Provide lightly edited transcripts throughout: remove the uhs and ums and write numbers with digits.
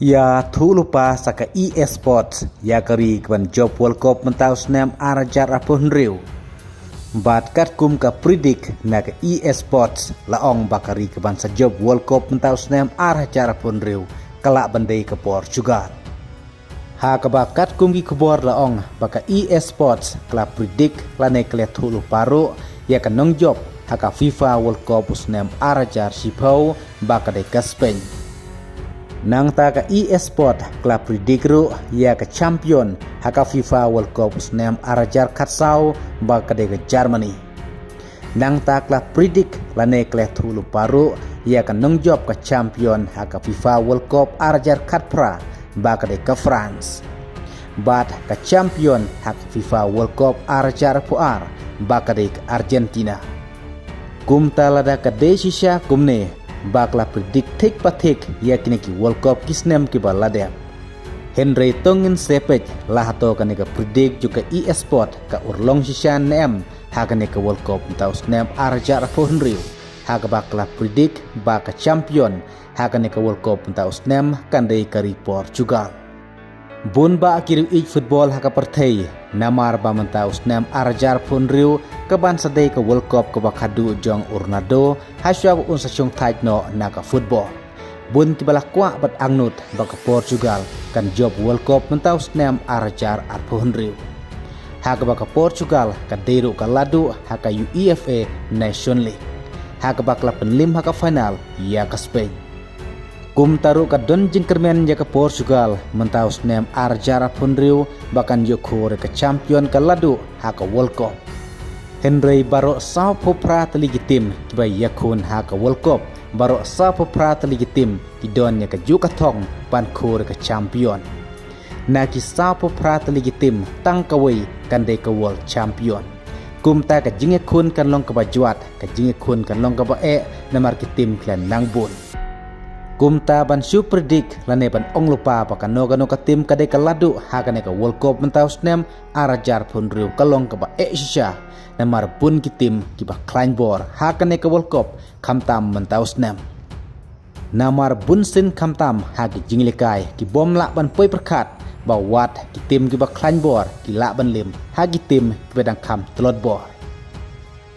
Iathuh lupa saka e-sports ya kari keban job World Cup mentau snem arajar apun riu. Bat kat kum ka predik na ke e-sports laong bakari keban sa job World Cup mentau snem arajar apun riu kelak bandai ke Portugal. Ha kebakat kum ki kebor laong baka e-sports kelak predik lane keliathuh lupa ro ya kanong job haka FIFA World Cup snem arajar sipau bakade ke Spain. Nang ta ka e-sport kelap predik ru ya ke champion haka FIFA World Cup snem arajar Khasi bakade ke Germany. Nang ta kelap predik lane keliathuh lupa ru ya ke nong job ke champion haka FIFA World Cup arajar Khasi bakade ke France. Bat ke champion haka FIFA World Cup arajar puar bakade ke Argentina. Kum ta lada ke desisya kumne bakla predik tik patik ya kini ki World Cup kisnem ki balade. Henry tongin sepej lah to kani ka predik juga e-sport ka urlong sisyan nem ha kani ka World Cup mentau snem arajar po Henry ha ka bakla predik baka champion ha kani ka World Cup mentau snem kandai ka Portugal. Bun ba kiri football ha ka perthei namar ba mentau snem arajar po Henry keban sadai ke World Cup ke bakadu jong urnado hasya un sasyong tight no na ka football. Bun ki balakwa bat angnut baka Portugal kan job World Cup mentau snem arajar arpo Henry. Ha ka baka Portugal ka deru ka ladu ha ka UEFA Nation League. Ha ka bakla penlim ha ka final ya ka Spain. Kum taru ka don jingkermen ya ka Portugal mentau snem arajar arpo Henry bakan yokore ka champion ka ladu ha ka World Cup. Henry baro sa popra teligitim kiba yakun ha ka World Cup baro sa popra teligitim kidon ya ka jukatong pan kur ka champion. Na ki sa popra teligitim tang kawai kandai ka world champion. Kum ta ka jingekun kan long ka bajuat ka jingekun kan long ka bae na marketim klan nangbun. Kum ta ban super dik lane ban ong lupa pakano kano ka tim kadai ka ladu ha ka World Cup mentau snem arajar pun riu kalong ka bae sisya namar pun kitim kiba kleinbor ha ka World Cup kamtam mentau snem. Namar bunsin kamtam ha ki jinglikai ki bom lak ban poi perkat bawat kitim kiba kleinbor ki lak ban lim ha kitim bedang kam telotbor.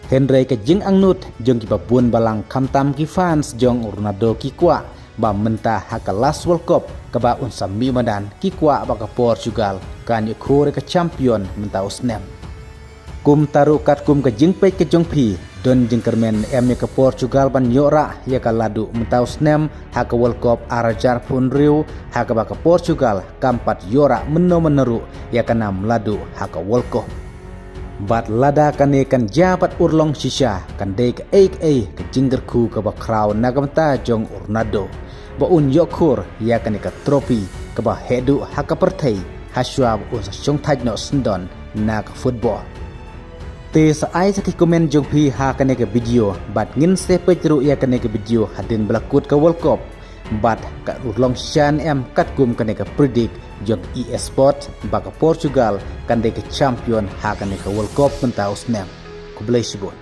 Henry ka jing angnut jong kiba bun balang kamtam ki fans jong Ronaldo ki kwa ba mynta haka last World Cup ka ba unsa mi madan ki kwa baka Portugal kan yukure ka champion mentau snem. Kum taru kat kum ka jingpei ke jongpi don jingkermen em ka Portugal ban yora ya ka ladu mentau snem haka World Cup arajar pun riu haka baka Portugal kampat yora meneru ya ka nam ladu haka World Cup. Bat lada kane kan jabat urlong sisya kan dei ka ka jinggerku ka ba kraw nagamta jong urnado ba un yokur ya kan ka tropi ka ba hedu haka perthei haswa un sa syong tajno sendon na ka football. Te sa ai sa ki komen jong pi ha kan ka video bat ngin se petru ya kan ka video hadin belakut ka World Cup bat ka urlong syan em kat kum kan ka predik jog e-sport baka Portugal kan de ke champion ha kan ka World Cup mentau snem ku blai sibon.